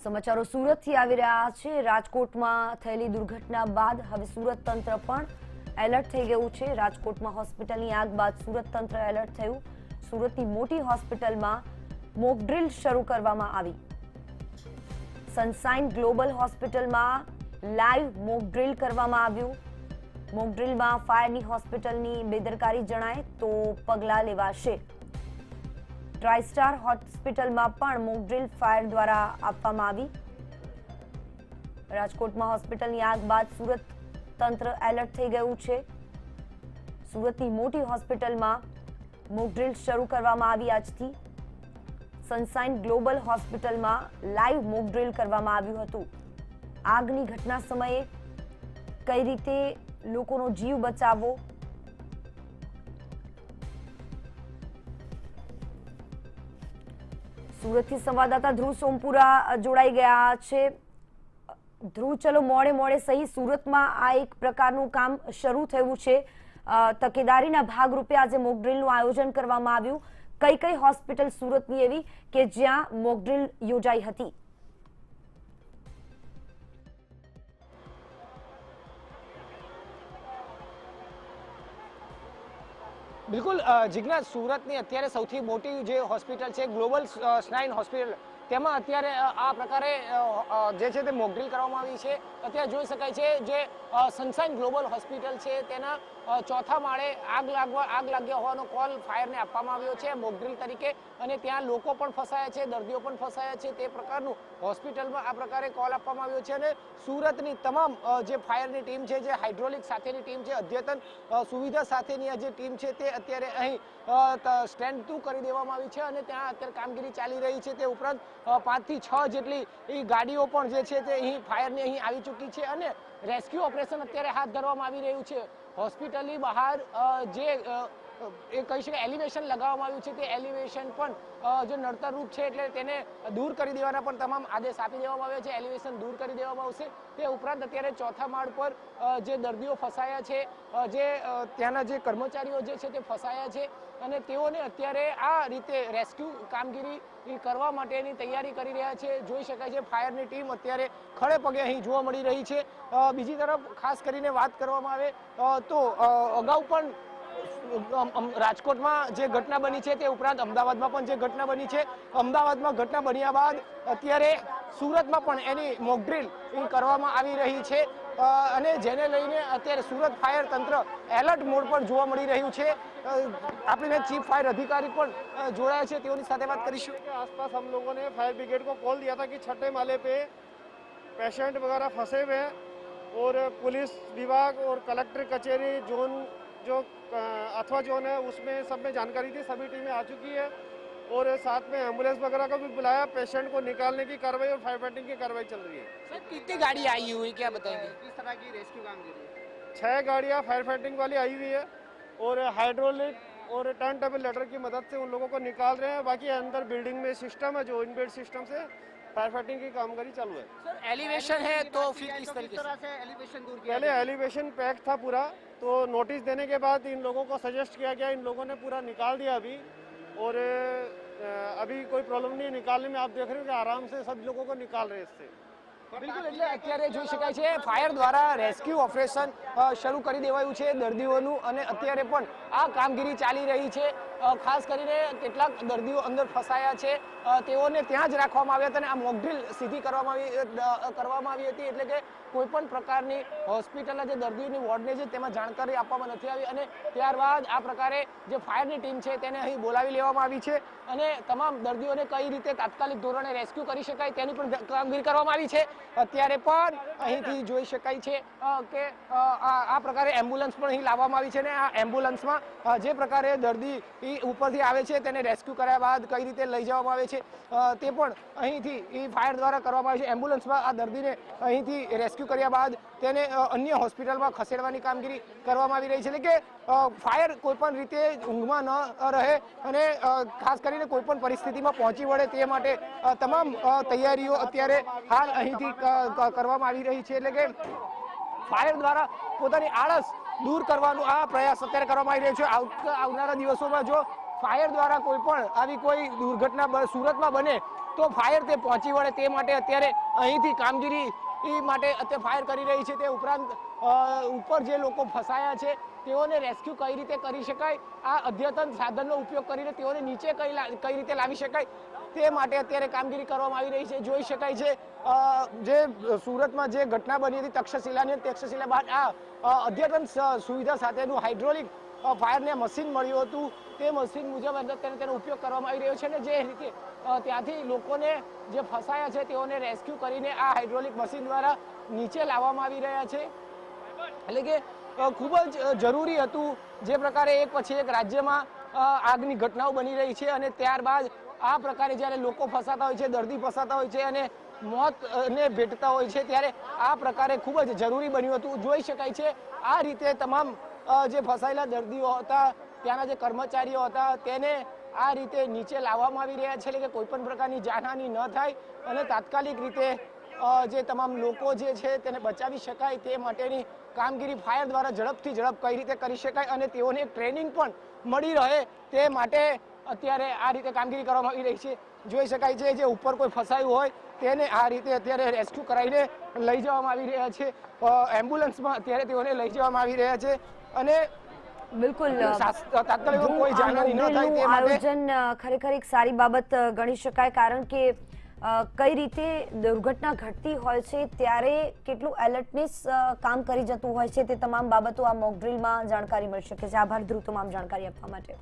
સમાચારો સુરતથી આવી રહ્યા છે। રાજકોટમાં થયેલી દુર્ઘટના બાદ હવે સુરત તંત્ર પણ એલર્ટ થઈ ગયું છે। રાજકોટમાં હોસ્પિટલની આગ બાદ સુરત તંત્ર એલર્ટ થયું। સુરતની મોટી હોસ્પિટલમાં મોક ડ્રીલ શરૂ કરવામાં આવી। સનશાઇન ગ્લોબલ હોસ્પિટલમાં લાઈવ મોક ડ્રીલ કરવામાં આવ્યું। મોક ડ્રીલમાં ફાયરની હોસ્પિટલની બેદરકારી જણાય તો પગલાં લેવાશે। ટ્રાઇસ્ટાર હોસ્પિટલમાં પણ મોક ડ્રીલ ફાયર દ્વારા આપવામાં આવી। રાજકોટમાં હોસ્પિટલની આગ બાદ સુરત તંત્ર એલર્ટ થઈ ગયું છે। સુરતની મોટી હોસ્પિટલમાં મોક ડ્રીલ શરૂ કરવામાં આવી આજથી। સનશાઇન ગ્લોબલ હોસ્પિટલમાં લાઈવ મોક ડ્રીલ કરવામાં આવ્યું હતું। આગની ઘટના સમયે કઈ રીતે લોકોનો જીવ બચાવવો, સુરતથી સંવાદદાતા ધ્રુવ સોમપુરા જોડાઈ ગયા છે। ધ્રુવ, ચલો મોડે મોડે સહી સુરતમાં આ એક પ્રકારનું કામ શરૂ થયું છે। તકેદારીના ભાગરૂપે આજે મોક ડ્રીલનું આયોજન કરવામાં આવ્યું। કઈ કઈ હોસ્પિટલ સુરતની એવી કે જ્યાં મોક ડ્રીલ યોજાઈ હતી? બિલકુલ જિજ્ઞાસ, સુરતની અત્યારે સૌથી મોટી જે હોસ્પિટલ છે ગ્લોબલ સ્નાઇન હોસ્પિટલ, તેમાં અત્યારે આ પ્રકારે જે છે તે મોક ડ્રીલ કરવામાં આવી છે। અત્યારે જોઈ શકાય છે જે સનશાઇન ગ્લોબલ હોસ્પિટલ છે તેના ચોથા માળે આગ લાગ્યા હોવાનો કોલ ફાયરને આપવામાં આવ્યો છે મોક ડ્રીલ તરીકે, અને ત્યાં લોકો પણ ફસાયા છે, દર્દીઓ પણ ફસાયા છે। તે પ્રકારનું હોસ્પિટલમાં આ પ્રકારે કોલ આપવામાં આવ્યો છે અને સુરતની તમામ જે ફાયરની ટીમ છે, જે હાઇડ્રોલિક સાથેની ટીમ છે, અદ્યતન સુવિધા સાથેની જે ટીમ છે તે અત્યારે અહીં સ્ટેન્ડ ટુ કરી દેવામાં આવી છે અને ત્યાં અત્યારે કામગીરી ચાલી રહી છે। તે ઉપરાંત 5 થી 6 જેટલી ગાડીઓ પણ જે છે તે અહીં ફાયરની અહીં આવી ચૂકી છે અને રેસ્ક્યુ ઓપરેશન અત્યારે હાથ ધરવામાં આવી રહ્યું છે। હોસ્પિટલની બહાર જે એ કહી શકાય એલિવેશન લગાવવામાં આવ્યું છે, તે એલિવેશન પણ જે નડતરરૂપ છે એટલે તેને દૂર કરી દેવાના પણ તમામ આદેશ આપી દેવામાં આવ્યા છે। એલિવેશન દૂર કરી દેવામાં આવશે। તે ઉપરાંત અત્યારે ચોથા માળ પર જે દર્દીઓ ફસાયા છે, જે ત્યાંના જે કર્મચારીઓ જે છે તે ફસાયા છે અને તેઓને અત્યારે આ રીતે રેસ્ક્યુ કામગીરી કરવા માટેની તૈયારી કરી રહ્યા છે। જોઈ શકાય છે ફાયરની ટીમ અત્યારે ખડે પગે અહીં જોવા મળી રહી છે। બીજી તરફ ખાસ કરીને વાત કરવામાં આવે તો અગાઉ પણ રાજકોટમાં જે ઘટના બની છે તે ઉપરાંત અમદાવાદમાં પણ જે ઘટના બની છે, અમદાવાદમાં ઘટના બન્યા બાદ અત્યારે સુરતમાં પણ એની મોક ડ્રીલ કરવામાં આવી રહી છે અને જેને લઈને અત્યારે સુરત ફાયર તંત્ર એલર્ટ મોડ પર જોવા મળી રહ્યું છે। આપણે ચીફ ફાयर अधिकारी પણ જોડાયા છે, તેઓની સાથે વાત કરીશું। आसपास हम लोगों ने फायर ब्रिगेड को कॉल दिया था कि छठे माले पे पेशेंट वगैरह फंसे हुए हैं और पुलिस विभाग और कलेक्टर कचहरी जोन जो अथवा जोन है उसमें सब में जानकारी थी, सभी टीमें आ चुकी है और साथ में एम्बुलेंस वगैरह को भी बुलाया। पेशेंट को निकालने की कार्रवाई और फायर फाइटिंग की कार्रवाई चल रही है। सर, कितनी गाड़ी आई हुई क्या बताएंगे? किस तरह की रेस्क्यू कामगिरी? 6 गाड़ियाँ फायर फाइटिंग वाली आई हुई है और हाइड्रोलिक और टर्न टेबल लेटर की मदद से उन लोगों को निकाल रहे हैं। बाकी अंदर बिल्डिंग में सिस्टम है जो इनबिल्ट सिस्टम से फायर फाइटिंग की कामगिरी चालू है। सर, एलिवेशन है तो फिर किस तरीके से एलिवेशन दूर किया? पहले एलिवेशन पैक था पूरा, तो नोटिस देने के बाद इन लोगों को सजेस्ट किया गया, इन लोगों ने पूरा निकाल दिया अभी और अभी कोई प्रॉब्लम नहीं निकालने में। आप देख रहे हो कि आराम से सब लोगों को निकाल रहे हैं इससे। બિલકુલ, એટલે અત્યારે જોઈ શકાય છે ફાયર દ્વારા રેસ્ક્યુ ઓપરેશન શરૂ કરી દેવાયું છે દર્દીઓનું અને અત્યારે પણ આ કામગીરી ચાલી રહી છે। ખાસ કરીને કેટલાક દર્દીઓ અંદર ફસાયા છે, તેઓને ત્યાં જ રાખવામાં આવ્યા હતા અને આ મોક ડ્રીલ સીધી કરવામાં આવી હતી, એટલે કે કોઈ પણ પ્રકારની હોસ્પિટલના જે દર્દીઓની વોર્ડને છે તેમાં જાણકારી આપવામાં નથી આવી અને ત્યારબાદ આ પ્રકારે જે ફાયરની ટીમ છે તેને અહીં બોલાવી લેવામાં આવી છે અને તમામ દર્દીઓને કઈ રીતે તાત્કાલિક ધોરણે રેસ્ક્યુ કરી શકાય તેની પણ કામગીરી કરવામાં આવી છે। અત્યારે પણ અહીંથી જોઈ શકાય છે કે આ પ્રકારે એમ્બ્યુલન્સ પણ અહીં લાવવામાં આવી છે અને આ એમ્બ્યુલન્સમાં જે પ્રકારે દર્દી ઉપરથી આવે છે તેને રેસ્ક્યુ કર્યા બાદ કઈ રીતે લઈ જવામાં આવે છે તે પણ અહીંથી ફાયર દ્વારા કરવામાં આવે છે। એમ્બ્યુલન્સમાં આ દર્દીને અહીંથી રેસ્ક્યુ કર્યા બાદ તેને અન્ય હોસ્પિટલમાં ખસેડવાની કામગીરી કરવામાં આવી રહી છે, એટલે કે ફાયર કોઈ પણ રીતે ઊંઘમાં ન રહે અને ખાસ કરીને કોઈ પણ પરિસ્થિતિમાં પહોંચી વળે તે માટે તમામ તૈયારીઓ અત્યારે હાલ અહીંથી કરવામાં આવી રહી છે, એટલે કે ફાયર દ્વારા પોતાની આળસ દૂર કરવાનો આ પ્રયાસ અત્યારે કરવામાં આવી રહ્યો છે। આવનારા દિવસોમાં જો ફાયર દ્વારા કોઈ પણ આવી કોઈ દુર્ઘટના સુરતમાં બને તો ફાયર તે પહોંચી વળે તે માટે અત્યારે અહીંથી કામગીરી માટે અત્યારે ફાયર કરી રહી છે. તે ઉપરાંત ઉપર જે લોકો ફસાયા છે તેઓને રેસ્ક્યુ કઈ રીતે કરી શકાય, આ અદ્યતન સાધનનો ઉપયોગ કરીને તેઓને નીચે કઈ રીતે લાવી શકાય તે માટે અત્યારે કામગીરી કરવામાં આવી રહી છે. જોઈ શકાય છે જે સુરતમાં જે ઘટના બની હતી તક્ષશિલાની, તક્ષશિલા બાદ આ અદ્યતન સુવિધા સાથેનું હાઇડ્રોલિક ફાયરને મશીન મળ્યું હતું. તે મશીન મુજબ અત્યારે તેનો ઉપયોગ કરવામાં આવી રહ્યો છે અને જે રીતે ત્યાંથી લોકોને જે ફસાયા છે તેઓને રેસ્ક્યુ કરીને આ હાઇડ્રોલિક મશીન દ્વારા નીચે લાવવામાં આવી રહ્યા છે. એટલે કે ખૂબ જ જરૂરી હતું જે પ્રકારે એક પછી એક રાજ્યમાં આગની ઘટનાઓ બની રહી છે અને ત્યારબાદ આ પ્રકારે જ્યારે લોકો ફસાતા હોય છે, દર્દી ફસાતા હોય છે અને મોતને ભેટતા હોય છે ત્યારે આ પ્રકારે ખૂબ જ જરૂરી બન્યું હતું. જોઈ શકાય છે આ રીતે તમામ જે ફસાયેલા દર્દીઓ હતા, ત્યાંના જે કર્મચારીઓ હતા તેને આ રીતે નીચે લાવવામાં આવી રહ્યા છે, એટલે કે કોઈ પણ પ્રકારની જાનહાનિ ન થાય અને તાત્કાલિક રીતે જે તમામ લોકો જે છે તેને બચાવી શકાય તે માટેની કામગીરી ફાયર દ્વારા ઝડપથી ઝડપ કઈ રીતે કરી શકાય અને તેઓને ટ્રેનિંગ પણ મળી રહે તે માટે અત્યારે આ રીતે કામગીરી કરવામાં આવી રહી છે. જોઈ શકાય છે જે ઉપર કોઈ ફસાયું હોય તેને આ રીતે અત્યારે રેસ્ક્યુ કરાવીને લઈ જવામાં આવી રહ્યા છે. એમ્બ્યુલન્સમાં અત્યારે તેઓને લઈ જવામાં આવી રહ્યા છે અને બિલકુલ તાત્કાલિક કોઈ જાનહાનિ ન થાય તે માટે આયોજન ખરેખર એક સારી બાબત ગણી શકાય, કારણ કે કઈ રીતે દુર્ઘટના ઘટતી હોય છે ત્યારે કેટલું એલર્ટનેસ કામ કરી જતું હોય છે તે તમામ બાબતો આ મોક ડ્રીલમાં જાણકારી મળી શકે છે. આભાર ધ્રુવ તમામ જાણકારી આપવા માટે.